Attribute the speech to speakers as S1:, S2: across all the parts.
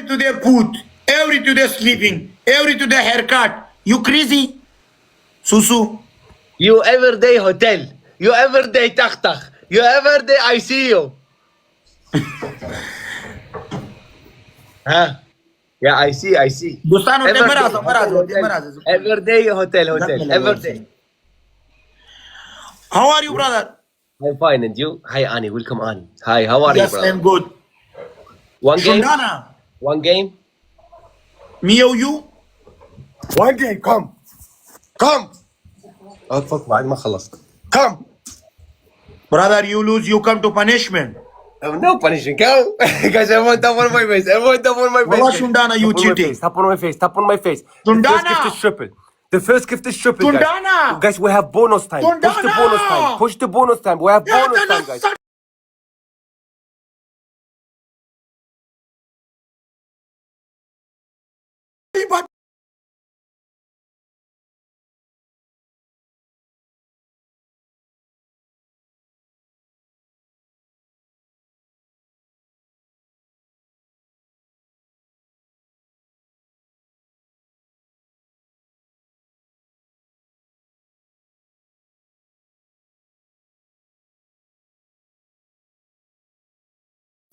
S1: to their food, every to their sleeping, every to their haircut. You crazy? Susu.
S2: You everyday hotel. You everyday takhtakh. You everyday ICU. Huh? Yeah, I see.
S1: Dostano,
S2: Everyday
S1: Maraza.
S2: Everyday hotel. Everyday.
S1: How are you, brother?
S2: I'm fine, and you? Hi, Ani. Welcome, Ani. Hi, how are you,
S1: Yes,
S2: brother?
S1: I'm good.
S2: One game?
S1: Shundana,
S2: One game?
S1: me or you?
S2: One game, come. اتفضل بعد ما خلصت. Come.
S1: Brother, you lose, you come to punishment.
S2: No punishment. Go. Guys, everyone tap on my face. Everyone tap on my face.
S1: Wallah, Shundana, you cheating.
S2: Tap on my face. Tap on my face.
S1: Shundana.
S2: The first gift is triple. The first gift is triple, guys.
S1: Shundana.
S2: Guys, we have bonus time. Push the
S1: Shundana.
S2: bonus time. Push the bonus time. We have bonus time, guys.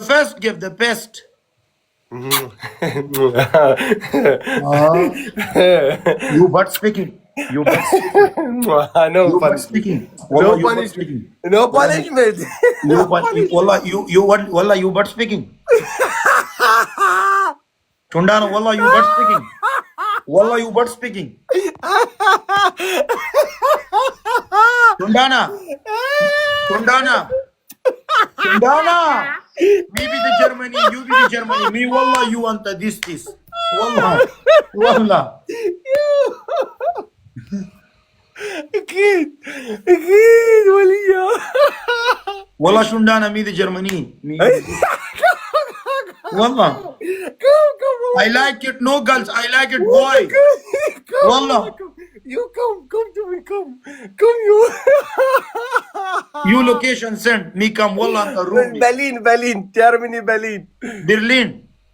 S1: First give the best. You but speaking. You but speaking.
S2: No
S1: You but
S2: punishment.
S1: speaking.
S2: No
S1: Wallah, you but
S2: punishment.
S1: speaking.
S2: No punishment.
S1: You but wallah, you but speaking. Shundana, wallah, you but speaking. Wallah, you but speaking. Shundana. Me be the Germany, you be the Germany. Me, wallah, you want the this. Wallah.
S2: أكيد وليا.
S1: Wallah, Shundana, me the Germany. Me. Wallah.
S2: Come.
S1: I like it. No girls, I like it, boy.
S2: Come.
S1: Wallah.
S2: You come to me. Come you.
S1: You location send. Me come, wallah, the room.
S2: Berlin. Germany, Berlin.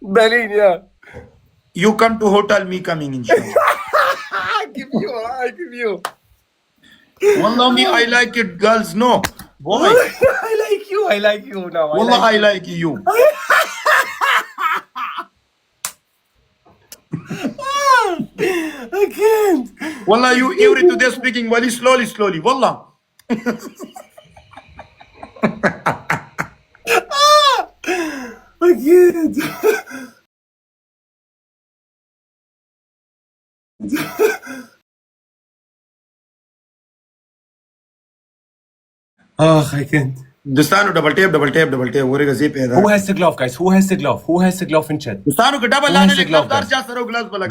S1: Berlin.
S2: Yeah.
S1: You come to hotel, me coming, inshallah.
S2: I give you.
S1: Wallah, me, I like it. Girls, no. Boy.
S2: I like you now.
S1: Wallah, I like you.
S2: I can't.
S1: Wallah, you every today speaking very slowly. Wallah.
S2: I can't. I can't.
S1: Dostano, double tap. Where zip hai
S2: Who has the glove, guys? Who has the glove in chat?
S1: Dostano ko double
S2: Who has
S1: laane
S2: the
S1: le
S2: glove,
S1: glove dar
S2: guys?
S1: ja saro gloves bala.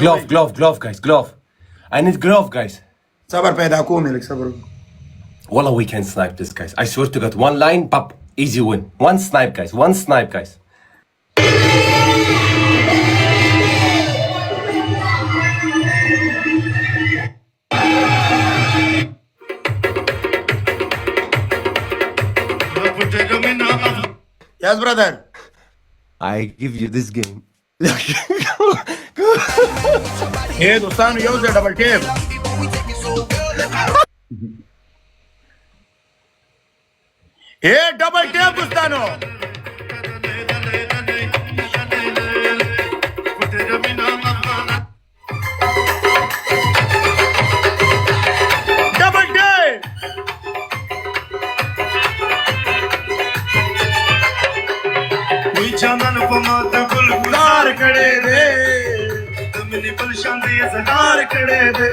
S2: Glove, guys. Glove. I need glove, guys.
S1: Sabar paida ko melik sabar.
S2: Wallah, we can snipe this, guys. I swear to God. One line, pop, easy win. One snipe, guys.
S1: Yes, brother.
S2: I give you this game.
S1: Hey, Dostano, use a double tap. Hey, double tap, Dostano. Double tap.
S3: चंदन पमात गुलजार खड़े दे तुमने पलशान दे इजहार खड़े दे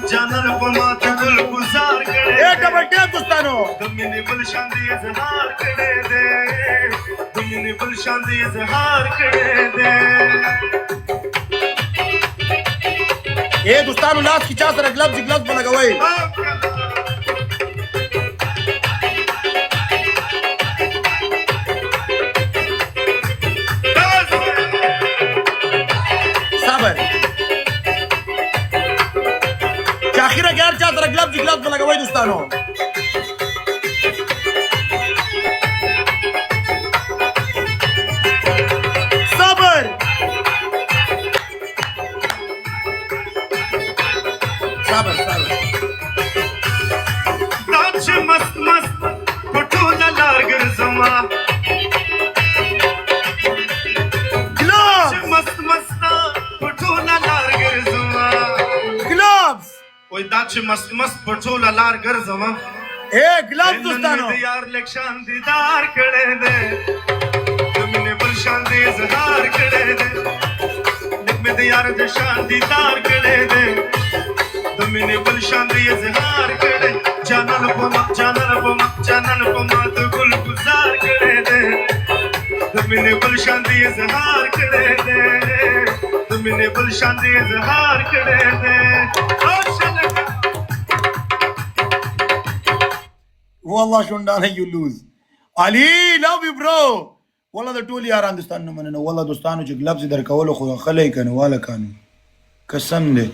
S3: चंदन पमात गुलजार खड़े
S1: Hey, double tap, Dostano.
S3: तुमने पलशान दे इजहार खड़े दे तुमने पलशान दे इजहार खड़े दे
S1: Hey, Dostano, last ki chas gloves bala gawai. Sabar. Akhira gyar chas gloves bala gawai, Dostano. Sabar. صبر صبر
S3: داچ مست مست پټوله لار ګرځما
S1: gloves
S3: مست مست پټوله لار ګرځما
S1: gloves
S3: وای داچ مست مست پټوله لار ګرځما
S1: اے gloves دوستانو
S3: یار لک شان دیدار کړه دې تمنے بل شان دې اظهار کړه دې لک مې یار دې شان دیدار کړه دې تمنے بل شان دې اظهار کړه جانن پما ته ګل گزار کړه دې تمنے بل شان دې اظهار کړه دې تمنے بل شان دې اظهار کړه دې
S1: والله شوندانه you lose علي love you bro والله د ټول یاران دوستانو مننه والله دوستانو چې gloves در کول خو خلای کنه والا کانو قسم دې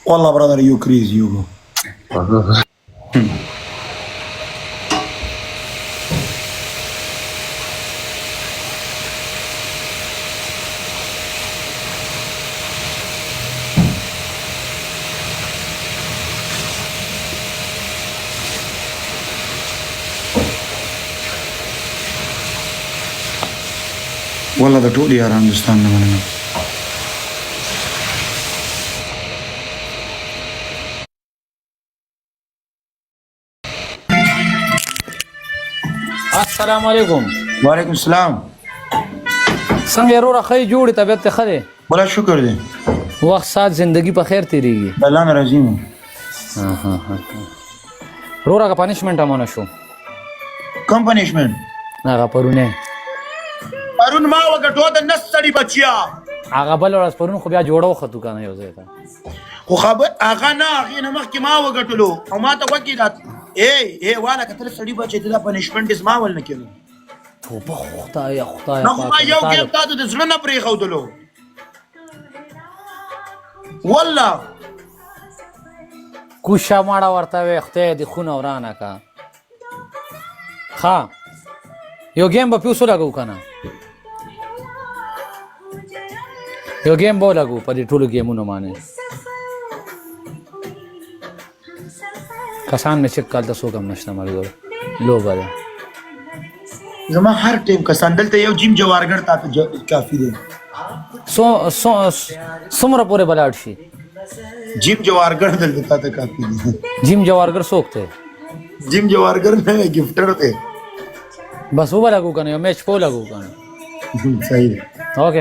S1: والله brother you crazy you go والله د ټول یاران دوستانو مننه
S4: السلام علیکم
S1: وعلیکم السلام
S4: څنګه وروره خی جوړې طبیعت ته ښه دی
S1: بلا شکر دی
S4: وخت ساعت زندگی په خیر تیریږي
S1: د الله نه راضي یم
S4: وروره که پنشمنټ امانه شو
S1: کم پنشمنٹ
S4: هغه پرونه
S1: پرون ما وګټو د نس سړی بچیا
S4: هغه بل ورځ پرون خو بیا جوړو خطو کنه یو ځای ته
S1: خو خبر هغه نه هغې نه مخکې ما وګټلو او ما ته وکې دا ای والا که تل سړي بچی ته دا پنشمنټ یې زما ول نه کېدو
S4: توبه خدایه خدایه
S1: نه خو ما یو ګیم تا ته د زړه نه پرېښودلو والله
S4: کوشه ماړه ورته وې خدای دې خونه ورانه کا ښه یو ګیم به پیوسو لګو که نه یو ګیم به ولګو په دې ټولو ګیمونو باندې کسان مې چک کال ته څوک هم نشته ملګرو لوبه ده
S1: زما هر ټیم کسان دلته یو جیم جوارګر تا ته کافي دی
S4: څومره پورې به لاړ شي
S1: جیم جوارګر دلته تا ته کافي دی
S4: جیم جوارګر څوک دی
S1: جیم جوارګر نه ګفټر دی
S4: بس وبه لګو که نه یو میچ په ولګو که نه
S1: صحیح دی
S4: اوکې